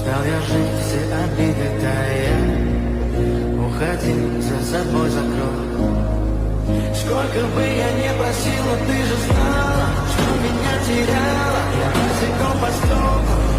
Устал я жить, все обиды тая. Уходи, за собой закрой. Сколько бы я не просил, но ты же знала, что меня теряла. Я босиком по стеклам.